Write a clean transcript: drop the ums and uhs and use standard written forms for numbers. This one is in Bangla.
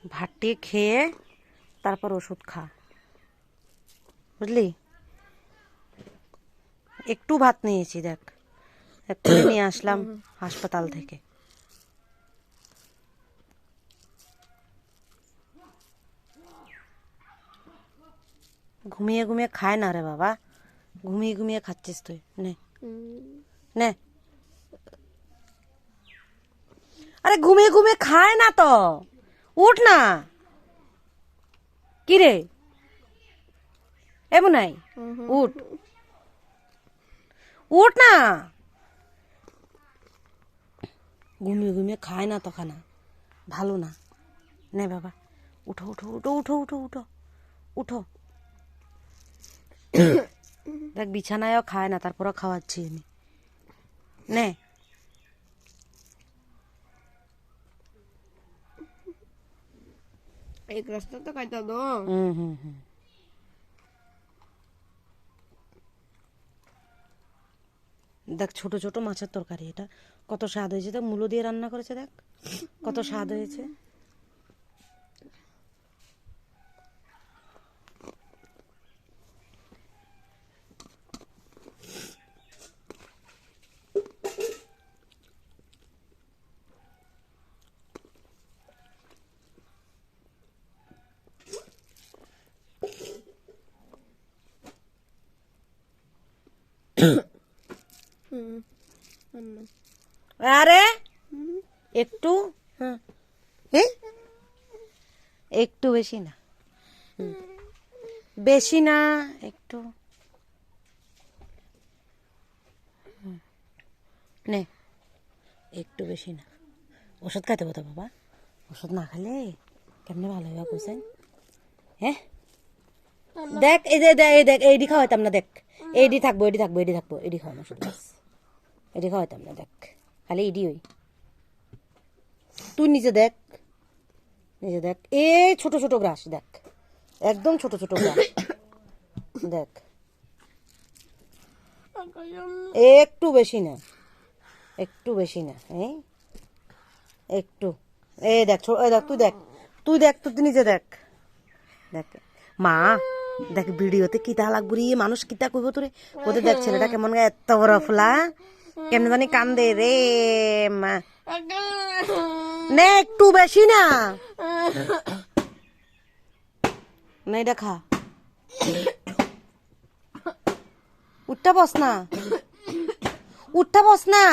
ভাতটি খেয়ে তারপর ওষুধ খা, বুঝলি? একটু ভাত নিয়েছি, দেখ একটু নিয়ে আসলাম হাসপাতাল থেকে। ঘুমিয়ে ঘুমিয়ে খায় না রে বাবা, ঘুমিয়ে ঘুমিয়ে খাচ্ছিস তুই। নে নে, আরে ঘুমিয়ে ঘুমিয়ে খায় না তো, উঠ না। কি রে এমন নাই, উঠ উঠ না। ঘুমিয়ে ঘুমিয়ে খায় না তো, খানা ভালো না। নে বাবা, উঠো উঠো উঠো উঠো উঠো উঠো উঠো। দেখ বিছানায়ও খায় না, তারপরও খাওয়াচ্ছি আমি। নে, एक रास्ता तो कहता दो। হুম। দেখ ছোট ছোট মাছের তরকারি, এটা কত স্বাদ হয়েছে। দেখ মূলো দিয়ে রান্না করেছে, দেখ কত স্বাদ হয়েছে। আরে একটু, হ্যাঁ একটু বেশি না, বেশি না, একটু নে, একটু বেশি না। ওষুধ খাইতে হতো বাবা, ওষুধ না খেলে কেমনে ভালো হবে কইছেন? হ্যাঁ দেখ এই যে দেখ, এই দেখ এইডি খাওয়াইতাম না, দেখ এইডি থাকবো, এডি থাকবো, এডি থাকবো, এডি খাওয়ানো ওষুধ বাস, এডি খাওয়াইতাম না। দেখ খালি এডি ওই, তুই নিজে দেখ, নিজে দেখ এই ছোট ছোট গ্রাস, দেখ একদম ছোট ছোট গ্রাস, দেখ একটু বেশি না, একটু বেশি না, এই একটু, এই দেখ এই দেখ, তুই দেখ, তুই দেখ, তুই নিজে দেখ। দেখ মা, দেখ ভিডিওতে কিতা লাগবো রে, মানুষ কিতা কইব তোরে, ওদের দেখ ছেলেটা কেমন এত বড় ফোলা, কেমন জানি কান্দে রে মা। নে একটু বেশি না, না এটা খা, উঠটা বস না, উঠটা বস না।